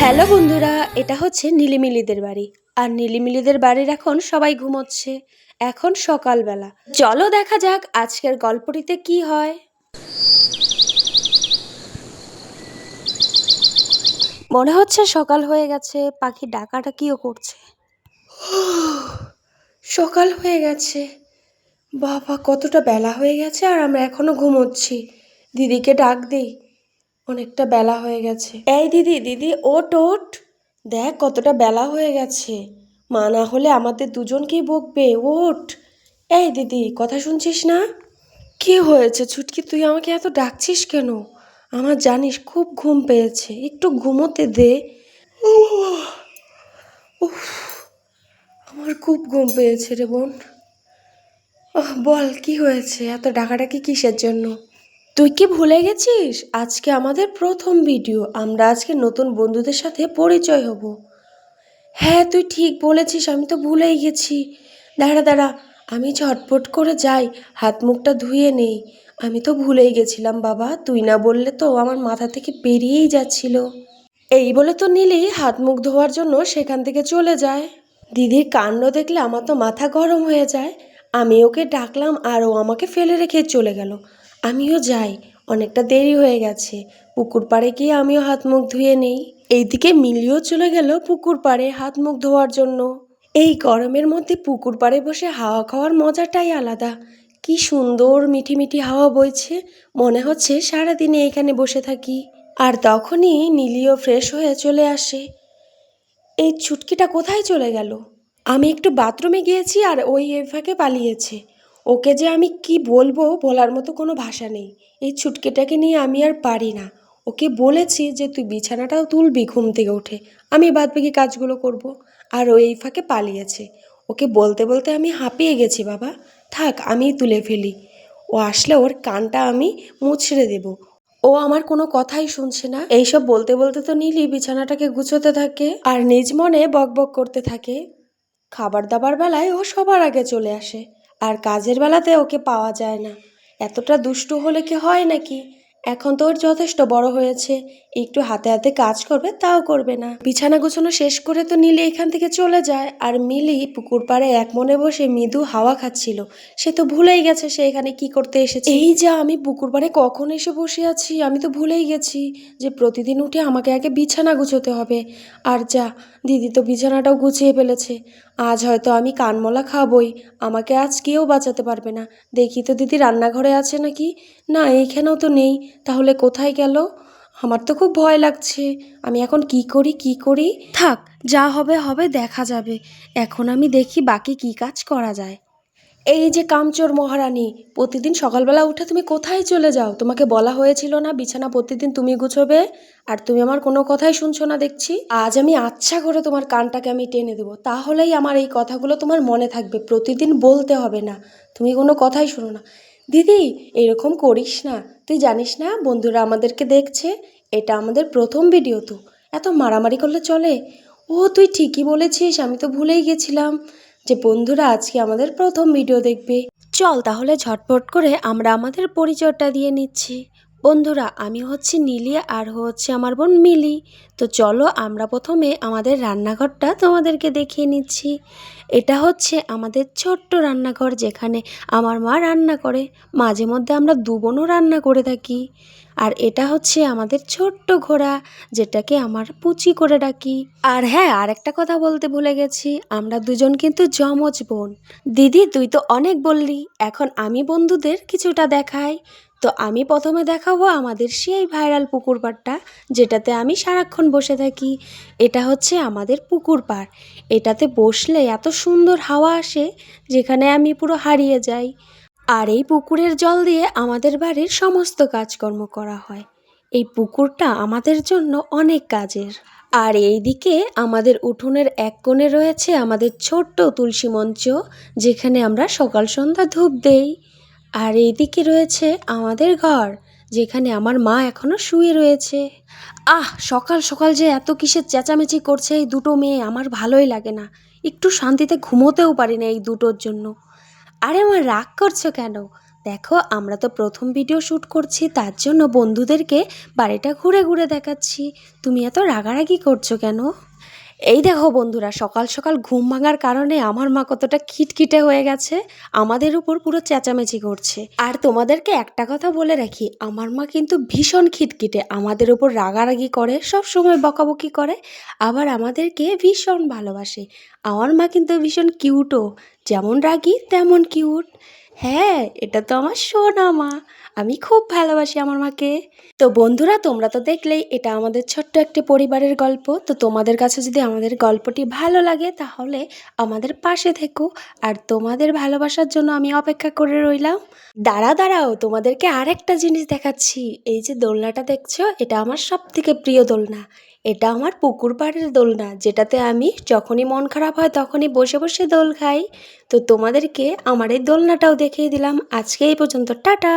Hello বন্ধুরা, এটা হচ্ছে নীলিমিলিদের বাড়ি। আর নীলিমিলিদের বাড়ির এখন সবাই ঘুমোচ্ছে। এখন সকালবেলা। চলো দেখা যাক আজকের গল্পটিতে কি হয়। মনে হচ্ছে সকাল হয়ে গেছে, পাখি ডাকাডাকিও করছে। সকাল হয়ে গেছে, বাবা কতটা বেলা হয়ে গেছে আর আমরা এখনো ঘুমোচ্ছি। দিদিকে ডাক দেই, অনেকটা বেলা হয়ে গেছে। এই দিদি, দিদি ওঠ ওঠ, দেখ কতটা বেলা হয়ে গেছে, মা না হলে আমাদের দুজনকেই বকবে। ওঠ। এই দিদি, কথা শুনছিস না? কি হয়েছে ছুটকি, তুই আমাকে এত ডাকছিস কেন? আমার জানিস খুব ঘুম পেয়েছে, একটু ঘুমোতে দে। উফ, আমার খুব ঘুম পেয়েছে রে বোন। বল কি হয়েছে, এত ডাকাডাকি কিসের জন্য? তুই কি ভুলে গেছিস আজকে আমাদের প্রথম ভিডিও, আমরা আজকে নতুন বন্ধুদের সাথে পরিচয় হব। হ্যাঁ তুই ঠিক বলেছিস, আমি তো ভুলেই গেছি। দাঁড়া দাঁড়া, আমি ঝটপট করে যাই, হাত মুখটা ধুয়ে নেই। আমি তো ভুলেই গেছিলাম বাবা, তুই না বললে তো আমার মাথা থেকে বেরিয়েই যাচ্ছিল। এই বলে তো নীলি হাত মুখ ধোয়ার জন্য সেখান থেকে চলে যায়। দিদির কাণ্ড দেখলে আমার তো মাথা গরম হয়ে যায়। আমি ওকে ডাকলাম আর ও আমাকে ফেলে রেখে চলে গেল। আমিও যাই, অনেকটা দেরি হয়ে গেছে। পুকুর পাড়ে গিয়ে আমিও হাত মুখ ধুয়ে নেই। এইদিকে মিলিও চলে গেল পুকুর পাড়ে হাত মুখ ধোয়ার জন্য। এই গরমের মধ্যে পুকুর পাড়ে বসে হাওয়া খাওয়ার মজাটাই আলাদা। কি সুন্দর মিঠি মিঠি হাওয়া বইছে, মনে হচ্ছে সারাদিনে এখানে বসে থাকি। আর তখনই নীলিও ফ্রেশ হয়ে চলে আসে। এই ছুটকিটা কোথায় চলে গেল? আমি একটু বাথরুমে গিয়েছি আর ওই এর ফাঁকে পালিয়েছে। ওকে যে আমি কি বলবো, বলার মতো কোনো ভাষা নেই। এই ছুটকিটাকে নিয়ে আমি আর পারি না। ওকে বলেছি যে তুই বিছানাটাও তুলবি ঘুম থেকে উঠে, আমি বাদবাকি কাজগুলো করব। আর ও এই ফাঁকে পালিয়েছে। ওকে বলতে বলতে আমি হাঁপিয়ে গেছি বাবা। থাক, আমিই তুলে ফেলি। ও আসলে ওর কানটা আমি মুছড়ে দেব। ও আমার কোনো কথাই শুনছে না। এইসব বলতে বলতে তো নীলি বিছানাটাকে গুছোতে থাকে আর নিজ মনে বকবক করতে থাকে। খাবার দাবার বেলায় ও সবার আগে চলে আসে, আর কাজের বেলাতে ওকে পাওয়া যায় না। এতটা দুষ্টু হলে কি হয় নাকি? এখন তো ওর যথেষ্ট বড় হয়েছে, একটু হাতে হাতে কাজ করবে তাও করবে না। বিছানা গোছানো শেষ করে তো নীলি এখান থেকে চলে যায়, আর মিলি পুকুর পাড়ে এক মনে বসে মৃদু হাওয়া খাচ্ছিল। সে তো ভুলেই গেছে সে এখানে কি করতে এসেছে। এই যা, আমি পুকুর পাড়ে কখন এসে বসে আছি, আমি তো ভুলেই গেছি যে প্রতিদিন উঠে আমাকে আগে বিছানা গুছোতে হবে। আর যা, দিদি তো বিছানাটাও গুছিয়ে ফেলেছে। আজ হয়তো আমি কানমলা খাবই, আমাকে আজ কেউ বাঁচাতে পারবে না। দেখি তো দিদি রান্নাঘরে আছে নাকি। না, এইখানেও তো নেই, তাহলে কোথায় গেল? আমার তো খুব ভয় লাগছে। আমি এখন কি করি কি করি? থাক, যা হবে হবে, দেখা যাবে। এখন আমি দেখি বাকি কি কাজ করা যায়। এই যে কামচোর মহারানী, প্রতিদিন সকালবেলা উঠে তুমি কোথায় চলে যাও? তোমাকে বলা হয়েছিল না বিছানা প্রতিদিন তুমি গুছোবে? আর তুমি আমার কোনো কথাই শুনছো না দেখছি। আজ আমি আচ্ছা করে তোমার কানটাকে আমি টেনে দেবো, তাহলেই আমার এই কথাগুলো তোমার মনে থাকবে, প্রতিদিন বলতে হবে না। তুমি কোনো কথাই শোনো না। দিদি, এরকম করিস না। তুই জানিস না বন্ধুরা আমাদেরকে দেখছে, এটা আমাদের প্রথম ভিডিও তো, এত মারামারি করলে চলে? ও তুই ঠিকই বলেছিস, আমি তো ভুলেই গেছিলাম যে বন্ধুরা আজকে আমাদের প্রথম ভিডিও দেখবে। চল তাহলে ঝটপট করে আমরা আমাদের পরিচয়টা দিয়ে নিচ্ছি। বন্ধুরা, আমি হচ্ছি নীলি আর হচ্ছে আমার বোন মিলি। তো চলো আমরা প্রথমে আমাদের রান্নাঘরটা তোমাদেরকে দেখিয়ে নিচ্ছি। এটা হচ্ছে আমাদের ছোট্ট রান্নাঘর, যেখানে আমার মা রান্না করে। মাঝে মধ্যে আমরা দু বোনও রান্না করে থাকি। আর এটা হচ্ছে আমাদের ছোট্ট ঘোড়া, যেটাকে আমার পুচি করে ডাকি। আর হ্যাঁ, আর একটা কথা বলতে ভুলে গেছি, আমরা দুজন কিন্তু যমজ বোন। দিদি তুই তো অনেক বললি, এখন আমি বন্ধুদের কিছুটা দেখাই। তো আমি প্রথমে দেখাবো আমাদের সেই ভাইরাল পুকুর পাড়টা, যেটাতে আমি সারাক্ষণ বসে থাকি। এটা হচ্ছে আমাদের পুকুর পাড়। এটাতে বসলে এত সুন্দর হাওয়া আসে, যেখানে আমি পুরো হারিয়ে যাই। আর এই পুকুরের জল দিয়ে আমাদের বাড়ির সমস্ত কাজকর্ম করা হয়। এই পুকুরটা আমাদের জন্য অনেক কাজের। আর এইদিকে আমাদের উঠোনের এক কোণে রয়েছে আমাদের ছোট্ট তুলসী মঞ্চ, যেখানে আমরা সকাল সন্ধ্যা ধূপ দেই। আর এইদিকে রয়েছে আমাদের ঘর, যেখানে আমার মা এখনো শুয়ে রয়েছে। সকাল সকাল যে এত কিসের চেঁচামেচি করছে এই দুটো মেয়ে, আমার ভালোই লাগে না। একটু শান্তিতে ঘুমোতেও পারি না এই দুটোর জন্য। আরে মা, রাগ করছো কেন? দেখো আমরা তো প্রথম ভিডিও শ্যুট করছি, তার জন্য বন্ধুদেরকে বাড়িটা ঘুরে ঘুরে দেখাচ্ছি। তুমি এত রাগারাগি করছো কেন? এই দেখো বন্ধুরা, সকাল সকাল ঘুম ভাঙার কারণে আমার মা কতটা খিটখিটে হয়ে গেছে, আমাদের উপর পুরো চেঁচামেচি করছে। আর তোমাদেরকে একটা কথা বলে রাখি, আমার মা কিন্তু ভীষণ খিটখিটে, আমাদের উপর রাগারাগি করে, সব সময় বকাবকি করে, আবার আমাদেরকে ভীষণ ভালোবাসে। আমার মা কিন্তু ভীষণ কিউটও, যেমন রাগী তেমন কিউট। হ্যাঁ, এটা তো আমার সোনা মা, আমি খুব ভালোবাসি আমার মাকে। তো বন্ধুরা, তোমরা তো দেখলেই এটা আমাদের ছোট্ট একটি পরিবারের গল্প। তো তোমাদের কাছে যদি আমাদের গল্পটি ভালো লাগে তাহলে আমাদের পাশে থেকো, আর তোমাদের ভালোবাসার জন্য আমি অপেক্ষা করে রইলাম। দাঁড়াও, তোমাদেরকে আরেকটা জিনিস দেখাচ্ছি। এই যে দোলনাটা দেখছো, এটা আমার সব থেকে প্রিয় দোলনা। এটা আমার পুকুর পাড়ের দোলনা, যেটাতে আমি যখনই মন খারাপ হয় তখনই বসে বসে দোল খাই। তো তোমাদেরকে আমার এই দোলনাটাও দেখিয়ে দিলাম। আজকে এই পর্যন্ত, টাটা।